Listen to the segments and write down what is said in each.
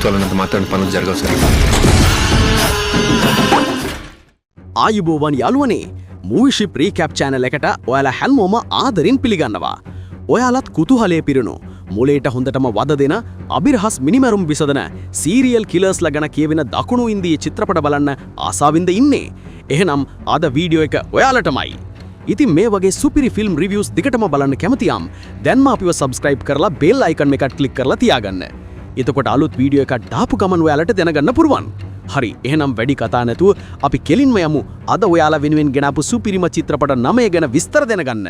జరుగుతాలన్నంత మాత్రం పనులు జరగవు సార్. ආයුබෝවන් යාළුවනේ මූවිෂිප් රීකැප් චැනල් එකට ඔයාලා හැල්මෝම ආදරින් පිළිගන්නවා. ඔයාලත් කුතුහලයේ පිරුණු මුලේට හොඳටම වද දෙන අබිරහස් මිනිමරුම් විසඳන සීරියල් කිලර්ස්ලා ගැන කියවෙන දකුණු ඉන්දියේ චිත්‍රපට බලන්න ආසාවින්ද ඉන්නේ. එහෙනම් අද වීඩියෝ එක ඔයාලටමයි. ඉතින් මේ වගේ සුපිරි ෆිල්ම් රිවිව්ස් දිගටම බලන්න කැමතිනම් දැන්ම අපිව සබ්ස්ක්‍රයිබ් කරලා බෙල් අයිකන් එකත් ක්ලික් කරලා තියාගන්න. එතකොට අලුත් වීඩියෝ එකක් දාපු ගමන් ඔයාලට දැනගන්න පුරුවන්. හරි එහෙනම් වැඩි කතා නැතුව අපි කෙලින්ම යමු අද ඔයාලා වෙනුවෙන් ගෙනාපු සුපිරිම චිත්‍රපට 9 ගැන විස්තර දැනගන්න.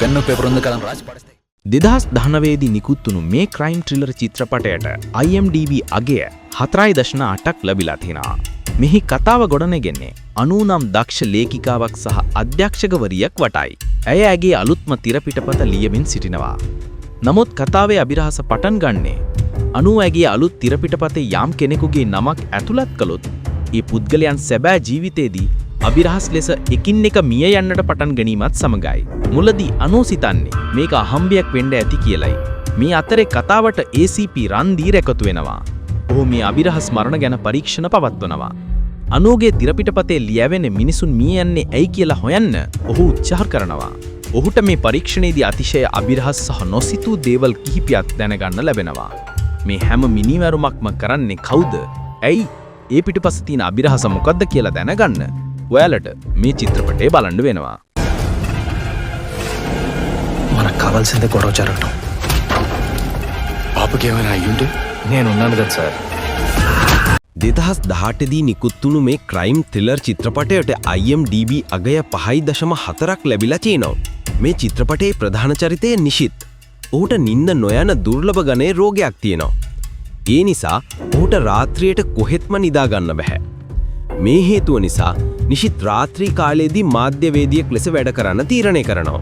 పెన్ను పేపర్ ఉంది కదా రాసి పడేస్తే 2019 දී නිකුත් වුණු මේ ක්‍රයිම් ත්‍රිලර් චිත්‍රපටයට IMDb අගය 4.8ක් ලැබිලා තිනවා. මෙහි කතාව ගොඩනැගෙන්නේ 99 දක්ෂ ලේඛිකාවක් සහ අධ්‍යක්ෂකවරියක් වටයි. ඇය ඇගේ අලුත්ම තිරපිටපත ලියමින් සිටිනවා. නමුත් කතාවේ අභිරහස පටන් ගන්නේ 90 ඇගේ අලුත් තිරපිටපතේ යම් කෙනෙකුගේ නමක් ඇතුළත් කළොත් ඒ පුද්ගලයන් සැබෑ ජීවිතයේදී අභිරහස් ලෙස එකින් එක මිය යන්නට පටන් ගැනීමත් සමගයි. මුලදී අනෝ සිතන්නේ මේක අහම්බයක් වෙන්න ඇති කියලයි. මේ අතරේ කතාවට ACP රන්දීර් එකතු වෙනවා. ඔහු මේ අභිරහස් මරණ ගැන පරීක්ෂණ පවත්වනවා. අනෝගේ තිරපිටපතේ ලියවෙන මිනිසුන් මිය යන්නේ ඇයි කියලා හොයන්න ඔහු උත්සාහ කරනවා. ඔහුට මේ පරීක්ෂණයේදී අතිශය අභිරහස් සහ නොසිතූ දේවල් කිහිපයක් දැනගන්න ලැබෙනවා. මේ හැම මිනිමරුමක්ම කරන්නේ කවුද? ඇයි? ඒ පිටුපස තියෙන අභිරහස මොකද්ද කියලා දැනගන්න ඔයාලට මේ චිත්‍රපටය බලන්න වෙනවා. మనకు కావాల్సిందే గొడవ జరగటం. పాపకి ఏమైనా అయ్యుంటే నేను ఉన్నాను కదా సార్. 2018 දී නිකුත් වුණු මේ ක්‍රයිම් ත්‍රිලර් චිත්‍රපටයට IMDb අගය 5.4ක් ලැබිලා තියෙනවා. මේ චිත්‍රපටයේ ප්‍රධාන චරිතය නිෂිත්. ඔහුට නිින්ද නොයන දුර්ලභ ගණයේ රෝගයක් තියෙනවා. ඒ නිසා ඔහුට රාත්‍රියට කොහෙත්ම නිදා ගන්න බෑ. මේ හේතුව නිසා නිෂිත් රාත්‍රී කාලයේදී මාධ්‍යවේදියෙක් ලෙස වැඩ කරන්න තීරණය කරනවා.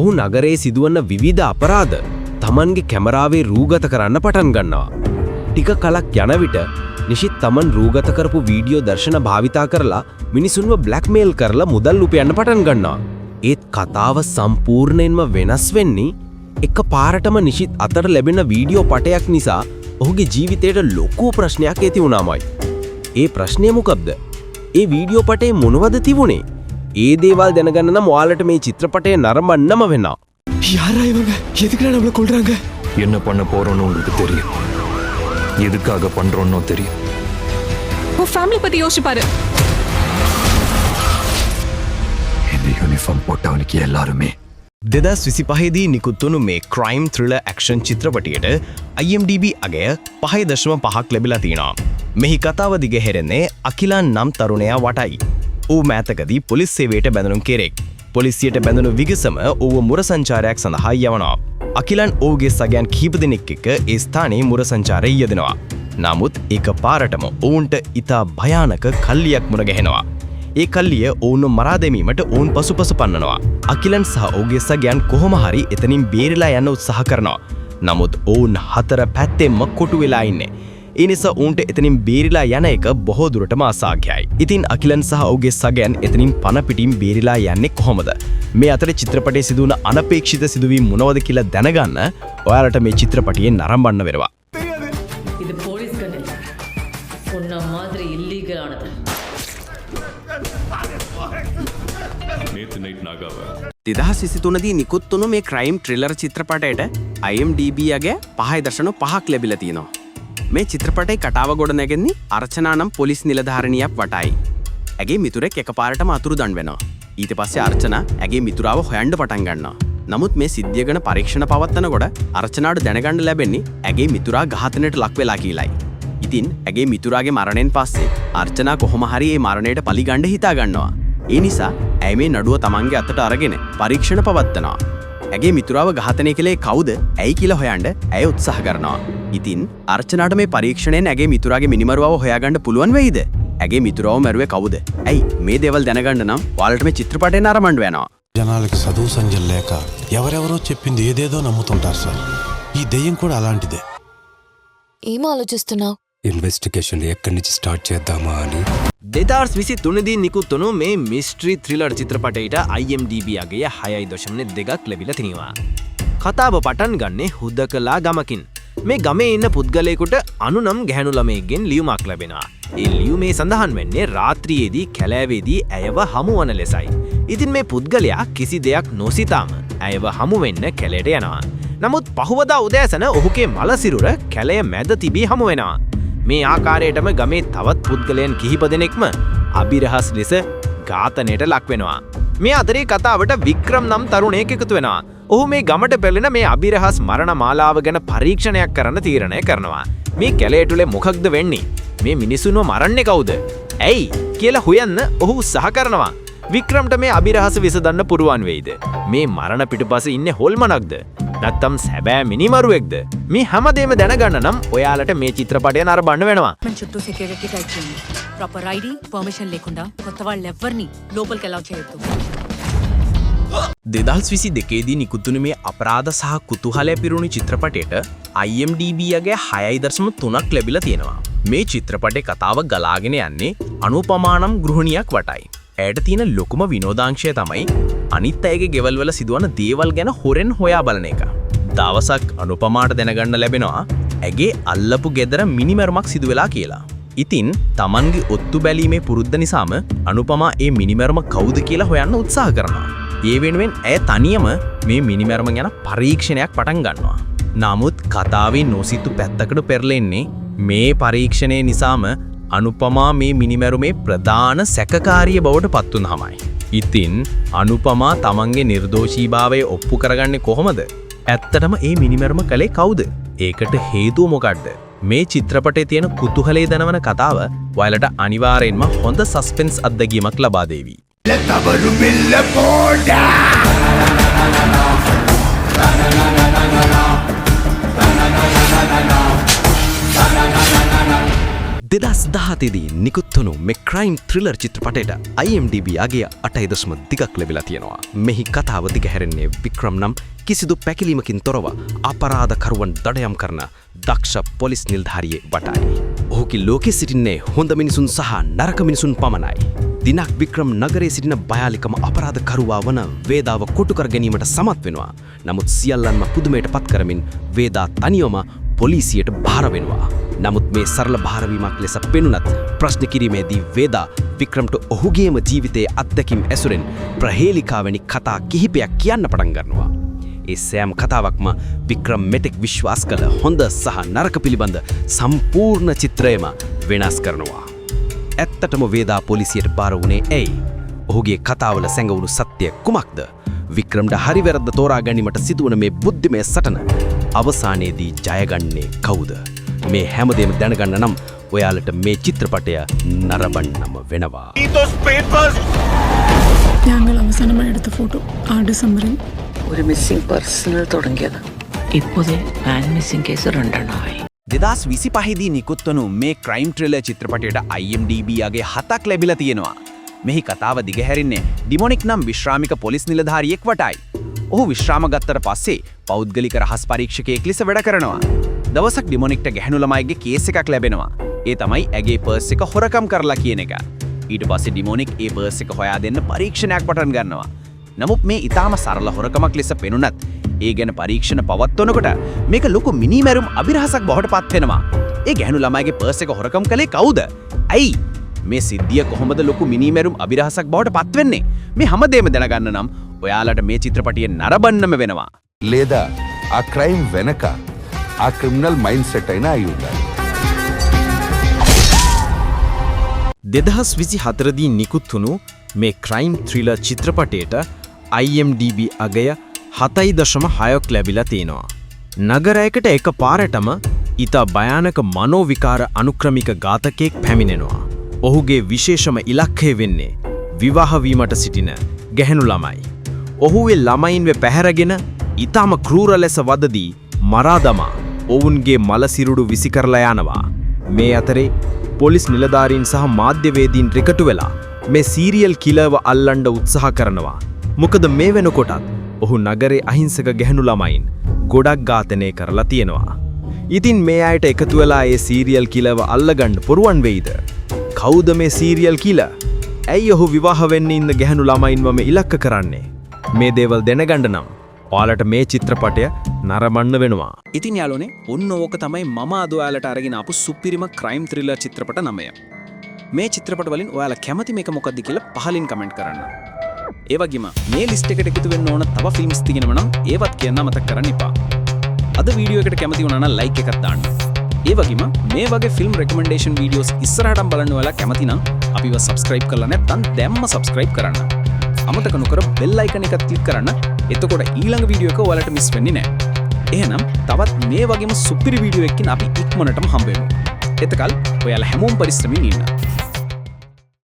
ඔහු නගරයේ සිදුවන විවිධ අපරාධ තමන්ගේ කැමරාවේ රූගත කරන්න පටන් ගන්නවා. ටික කලක් යන විට නිෂිත් තමන් රූගත කරපු වීඩියෝ දර්ශන භාවිතා කරලා මිනිසුන්ව බ්ලැක්මේල් කරලා මුදල් උපයන්න පටන් ගන්නවා. ඒත් කතාව සම්පූර්ණයෙන්ම වෙනස් වෙන්නේ එක පාරටම නිෂිත් අතට ලැබෙන වීඩියෝ පටයක් නිසා ඔහුගේ ජීවිතයට ලොකු ප්‍රශ්නයක් ඇති වුණාමයි. ඒ ප්‍රශ්නය මොකක්ද? ඒ වීඩියෝ පටේ මොනවද තිබුණේ? ඒ දේවල් දැනගන්න නම් ඔයාලට මේ චිත්‍රපටය නරඹන්නම වෙනවා. யாரா இவங்க? எதுக்குடா நம்மள கொல்றாங்க? என்ன பண்ண போறோம்னு உங்களுக்கு தெரியும். எதுக்காக பண்றோம்னு தெரியும். உன் ஃபேமிலி பத்தி யோசிச்சு பாரு. இந்த யூனிஃபார்ம் போட்டவனுக்கு எல்லாருமே 2025 දී නිකුත් වුණු මේ ක්‍රයිම් ත්‍රිලර් ඇක්ෂන් චිත්‍රපටයට IMDb අගය 5.5ක් ලැබිලා තියෙනවා. මෙහි කතාව දිගහැරෙන්නේ අකිලාන් නම් තරුණයා වටයි. ඌ මෑතකදී පොලිස් සේවයට බැඳුණු කෙනෙක්. පොලිසියට බැඳුණු විගසම ඌව මුර සංචාරයක් සඳහා යවනවා. අකිලන් ඌගේ සගයන් කිහිප දෙනෙක් එක්ක ඒ ස්ථානයේ මුර සංචාරයේ යෙදෙනවා. නමුත් ඒක පාරටම ඌන්ට ඉතා භයානක කල්ලියක් මුණ ගැහෙනවා. ඒ කල්ලිය ඔවුන්ව මරා දැමීමට ඔවුන් පසුපස පන්නනවා. අකිලන් සහ ඌගේ සගයන් කොහොම හරි එතනින් බේරිලා යන්න උත්සාහ කරනවා. නමුත් ඔවුන් හතර පැත්තෙන්ම කොටු වෙලා ඉන්නේ. ඒ නිසා ඔවුන්ට එතනින් බේරිලා යන එක බොහෝ දුරටම අසාධ්‍යයි. ඉතින් අකිලන් සහ ඔහුගේ සගයන් එතනින් පන පිටින් බේරිලා යන්නේ කොහොමද? මේ අතරේ චිත්‍රපටයේ සිදුවන අනපේක්ෂිත සිදුවීම් මොනවද කියලා දැනගන්න ඔයාලට මේ චිත්‍රපටියේ නරඹන්න වෙනවා. இது போலீஸ் கண் இல்லை, உன்ன மாதிரி இல்லீகல் ஆனது. நேத்து நைட் நாகாவ 2023 දී නිකුත් වුණු මේ ක්‍රයිම් ත්‍රිලර් චිත්‍රපටයට IMDb අගය 5.5ක් ලැබිලා තියෙනවා. මේ චිත්‍රපටයේ කතාව ගොඩ නැගෙන්නේ අර්චනා නම් පොලිස් නිලධාරණියක් වටයි. ඇගේ මිතුරෙක් එකපාරටම අතුරුදන් වෙනවා. ඊට පස්සේ අර්චනා ඇගේ මිතුරාව හොයන්න පටන් ගන්නවා. නමුත් මේ සිද්ධිය ගැන පරීක්ෂණ පවත්වනකොට අර්චනාට දැනගන්න ලැබෙන්නේ ඇගේ මිතුරා ඝාතනයට ලක් වෙලා කියලායි. ඉතින් ඇගේ මිතුරාගේ මරණයෙන් පස්සේ අර්චනා කොහොම හරි මේ මරණයට පලිගන්න හිතා ගන්නවා. ඒ නිසා ඇය මේ නඩුව තමන්ගේ අතට අරගෙන පරීක්ෂණ පවත්වනවා. ඇගේ මිතුරාව ඝාතනය කළේ කවුද? ඇයි කියලා හොයන්න ඇය උත්සාහ කරනවා. ඉතින් අර්චනාට මේ පරීක්ෂණයෙන් ඇගේ මිතුරාගේ මිනිමරුවව හොයාගන්න පුළුවන් වෙයිද? ඇගේ මිතුරාව මැරුවේ කවුද? ඇයි මේ දේවල් දැනගන්න නම් ඔයාලට මේ චිත්‍රපටය නරඹන්න වෙනවා. జనాలకి చదువు సంజలు లేక ఎవరెవరో చెప్పింది ఏదేదో నమ్ముతుంటారు సార్. ఈ దెయ్యం కూడా అలాంటిదే. ఏం ఆలోచిస్తున్నావు? ఇన్వెస్టిగేషన్ ఎక్కడి నుంచి స్టార్ట్ చేద్దామా అని 2023දී නිකුත් වුණු මේ මිස්ට්‍රී ත්‍රිලර් චිත්‍රපටයට IMDb අගය 6.2ක් ලැබිලා තිනවා. කතාව පටන් ගන්නේ හුදකලා ගමකින්. මේ ගමේ ඉන්න පුද්ගලයෙකුට අනුනම් ගැහැණු ළමයෙක්ගෙන් ලියුමක් ලැබෙනවා. ඒ ලියුමේ සඳහන් වෙන්නේ රාත්‍රියේදී කැලෑවේදී ඇයව හමුවන ලෙසයි. ඉතින් මේ පුද්ගලයා කිසි දෙයක් නොසිතාම ඇයව හමු වෙන්න කැලයට යනවා. නමුත් පහුවදා උදෑසන ඔහුගේ මලසිරුර කැලය මැද තිබී හමු වෙනවා. මේ ආකාරයටම ගමේ තවත් පුද්ගලයන් කිහිප දෙනෙක්ම අභිරහස් ලෙස ඝාතනයට ලක් වෙනවා. මේ අතරේ කතාවට වික්‍රම් නම් තරුණයෙක් එකතු වෙනවා. ඔහු මේ ගමට පෙළෙන මේ අභිරහස් මරණ මාලාව ගැන පරීක්ෂණයක් කරන්න තීරණය කරනවා. මේ කැලේ තුලේ මොකක්ද වෙන්නේ? මේ මිනිසුන්ව මරන්නේ කවුද? ඇයි කියලා හොයන්න ඔහු උත්සාහ කරනවා. වික්‍රම්ට මේ අභිරහස විසඳන්න පුරුවන් වෙයිද? මේ මරණ පිටුපස ඉන්නේ හොල්මනක්ද? නැත්තම් සැබෑ මිනිමරුවෙක්ද? මේ හැමදේම දැනගන්න නම් ඔයාලට මේ චිත්‍රපටය නරඹන්න වෙනවා. మన చుట్టూ సెక్యూరిటీ టైప్ చేయండి ప్రాపర్ ఐడి పర్మిషన్ లేకుండా కొత్త వాళ్ళు ఎవరిని లోపలికి అలౌ చేయొద్దు. 2022දී නිකුත් වුණු මේ අපරාධ සහ කුතුහලය පිරුණු චිත්‍රපටයට IMDb අගය 6.3ක් ලැබිලා තියෙනවා. මේ චිත්‍රපටයේ කතාව ගලාගෙන යන්නේ අනුපමානම් ගෘහණියක් වටයි. ඇයට තියෙන ලොකුම විනෝදාංශය තමයි අනිත් අයගේ ගෙවල් වල සිදුවන දේවල් ගැන හොරෙන් හොයා බලන එක. දවසක් අනුපමාට දැනගන්න ලැබෙනවා ඇගේ අල්ලපු ගෙදර මිනිමැරුමක් සිදු වෙලා කියලා. ඉතින් Tamanගේ ඔත්තු බැලීමේ පුරුද්ද නිසාම අනුපමා ඒ මිනිමැරුම කවුද කියලා හොයන්න උත්සාහ කරනවා. ඒ වෙනුවෙන් ඇය තනියම මේ මිනිමැරුම ගැන පරීක්ෂණයක් පටන් ගන්නවා. නමුත් කතාවේ නොසිතු පැත්තකට පෙරලෙන්නේ මේ පරීක්ෂණය නිසාම අනුපමා මේ මිනිමැරුමේ ප්‍රධාන සැකකාරිය බවට පත් වුනහමයි. ඉතින් අනුපමා තමන්ගේ නිර්දෝෂීභාවය ඔප්පු කරගන්නේ කොහොමද? ඇත්තටම මේ මිනිමැරුම කළේ කවුද? ඒකට හේතුව මොකක්ද? මේ චිත්‍රපටයේ තියෙන කුතුහලයේ දනවන කතාව ඔයාලට අනිවාර්යෙන්ම හොඳ සස්පෙන්ස් අත්දැකීමක් ලබා දෙවි. දෙදස් දහතේදී නිකුත්වුණු මේ ක්‍රයිම් ත්‍රිලර් චිත්‍රපටයට IMDb අගය 8.2ක් ලැබිලා තියෙනවා. මෙහි කතාව දිගහැරෙන්නේ වික්‍රම් නම් කිසිදු පැකිලීමකින් තොරව අපරාධකරුවන් දඩයම් කරන දක්ෂ පොලිස් නිලධාරියෙක් වටයි. ඔහුගේ ලෝකෙ සිටින්නේ හොඳ මිනිසුන් සහ නරක මිනිසුන් පමණයි. දිනක් වික්‍රම් නගරයේ සිටින බයාලිකම අපරාධකරුවා වන වේදාව කොටු කර ගැනීමට සමත් වෙනවා. නමුත් සියල්ලන්ම පුදුමයට පත් කරමින් වේදා තනියම පොලිසියට භාර වෙනවා. නමුත් මේ සරල භාරවීමක් ලෙස පෙනුනත් ප්‍රශ්න කිරීමේදී වේදා වික්‍රම්ට ඔහුගේම ජීවිතයේ අත්දැකීම් ඇසුරෙන් ප්‍රහේලිකාවැනි කතා කිහිපයක් කියන්න පටන් ගන්නවා. ඒ සෑම කතාවක්ම වික්‍රම් මෙතෙක් විශ්වාස කළ හොඳ සහ නරක පිළිබඳ සම්පූර්ණ චිත්‍රයම වෙනස් කරනවා. ඇත්තටම වේදා පොලිසියට බාර වුණේ ඇයි? ඔහුගේ කතාවල සැඟවුණු සත්‍ය කුමක්ද? වික්‍රම්ට හරි වැරද්ද තෝරා ගැනීමට සිදුවන මේ බුද්ධිමය සටන අවසානයේදී ජයගන්නේ කවුද? මේ හැමදේම දැනගන්න නම් ඔයාලට මේ චිත්‍රපටය නරඹන්නම වෙනවා. ഞങ്ങൾ അവസാനമായി എടുത്ത ഫോട്ടോ ആ ഡിസംബറിൽ ഒരു മിസ്സിംഗ് പേഴ്സണൽ തുടങ്ങിയത് ഇപ്പോഴേ പാൻ മിസ്സിംഗ് കേസ് 2 2025දී නිකුත් වුණු මේ ක්‍රයිම් ත්‍රිලර් චිත්‍රපටයට IMDb අගය 7ක් ලැබිලා තියෙනවා. මෙහි කතාව දිගහැරෙන්නේ ඩිමොනික් නම් විශ්‍රාමික පොලිස් නිලධාරියෙක් වටයි. ඔහු විශ්‍රාම ගත්තට පස්සේ පෞද්ගලික රහස් පරීක්ෂකයෙක් ලෙස වැඩ කරනවා. දවසක් ඩිමොනික්ට ගැහැණු ළමයිගේ කේස් එකක් ලැබෙනවා. ඒ තමයි ඇගේ පර්ස් එක හොරකම් කරලා කියන එක. ඊට පස්සේ ඩිමොනික් ඒ පර්ස් එක හොයා දෙන්න පරීක්ෂණයක් පටන් ගන්නවා. නමුත් මේ ඊටාම සරල හොරකමක් ලෙස පෙනුනත් ඒ ගැන පරීක්ෂණ පවත්වනකොට මේක ලොකු මිනිමැරුම් අභිරහසක් බවට පත් වෙනවා. ඒ ගැහැණු ළමයිගේ පර්ස් එක හොරකම් කළේ කවුද? ඇයි? මේ සිද්ධිය කොහොමද ලොකු මිනිමැරුම් අභිරහසක් බවට පත් වෙන්නේ? මේ හැමදේම දැනගන්න නම් ඔයාලට මේ චිත්‍රපටිය නරඹන්නම වෙනවා. లేదా ఆ క్రైమ్ వెనక ఆ క్రిమినల్ మైండ్ సెట్ అయినా అయి ఉండాలి. 2024දී නිකුත් වුණු මේ ක්‍රයිම් ත්‍රිලර් චිත්‍රපටයට IMDb අගය 7.6ක් ලැබිලා තියෙනවා. නගරයකට එකපාරටම ඊට භයානක මනෝවිකාර අනුක්‍රමික ඝාතකයෙක් පැමිණෙනවා. ඔහුගේ විශේෂම ඉලක්කය වෙන්නේ විවාහ වීමට සිටින ගැහැණු ළමයි. ඔහු ඒ ළමයින්ව පැහැරගෙන ඊටම ක්‍රූර ලෙස වදදී මරා දමා ඔවුන්ගේ මලසිරුඩු විසි කරලා යනවා. මේ අතරේ පොලිස් නිලධාරීන් සහ මාධ්‍යවේදීන් රිකටු වෙලා මේ සීරියල් කිලර්ව අල්ලන්න උත්සාහ කරනවා. මොකද මේ වෙනකොටත් ඔහු නගරේ අහිංසක ගැහැණු ළමයින් ගොඩක් ඝාතනය කරලා තියෙනවා. ඉතින් මේ අයට එකතු වෙලා ඒ සීරියල් කිලව අල්ලගන්න පුරුවන් වෙයිද? කවුද මේ සීරියල් කිල? ඇයි ඔහු විවාහ වෙන්න ඉන්න ගැහණු ළමයින්වම ඉලක්ක කරන්නේ? මේ දේවල් දැනගන්න නම් ඔයාලට මේ චිත්‍රපටය නරඹන්න වෙනවා. ඉතින් යාළුවනේ ඔන්න ඕක තමයි මම අද ඔයාලට අරගෙන ආපු සුපිරිම ක්‍රයිම් ත්‍රිලර් චිත්‍රපට 9. මේ චිත්‍රපට වලින් ඔයාලා කැමති මේක මොකක්ද කියලා පහලින් කමෙන්ට් කරන්න. ඒ වගේම මේ ලිස්ට් එකට එකතු වෙන්න ඕන තව ෆිල්ම්ස් තියෙනවා නම් ඒවත් කියන්න මතක කරන්න එපා. අද වීඩියෝ එකට කැමති වුණා නම් ලයික් එකක් දාන්න. ඒ වගේම මේ වගේ ෆිල්ම් රෙකමෙන්ඩේෂන් වීඩියෝස් ඉස්සරහටම බලන්න ඔයාලා කැමති නම් අපිව සබ්ස්ක්‍රයිබ් කරලා නැත්නම් දැම්ම සබ්ස්ක්‍රයිබ් කරන්න. අමතක නොකර බෙල් අයිකන් එකත් ක්ලික් කරන්න. එතකොට ඊළඟ වීඩියෝ එක ඔයාලට මිස් වෙන්නේ නැහැ. එහෙනම් තවත් මේ වගේම සුපිරි වීඩියෝ එකකින් අපි ඉක්මනටම හම්බ වෙමු. එතකල් ඔයාලා හැමෝම පරිස්සමින් ඉන්න.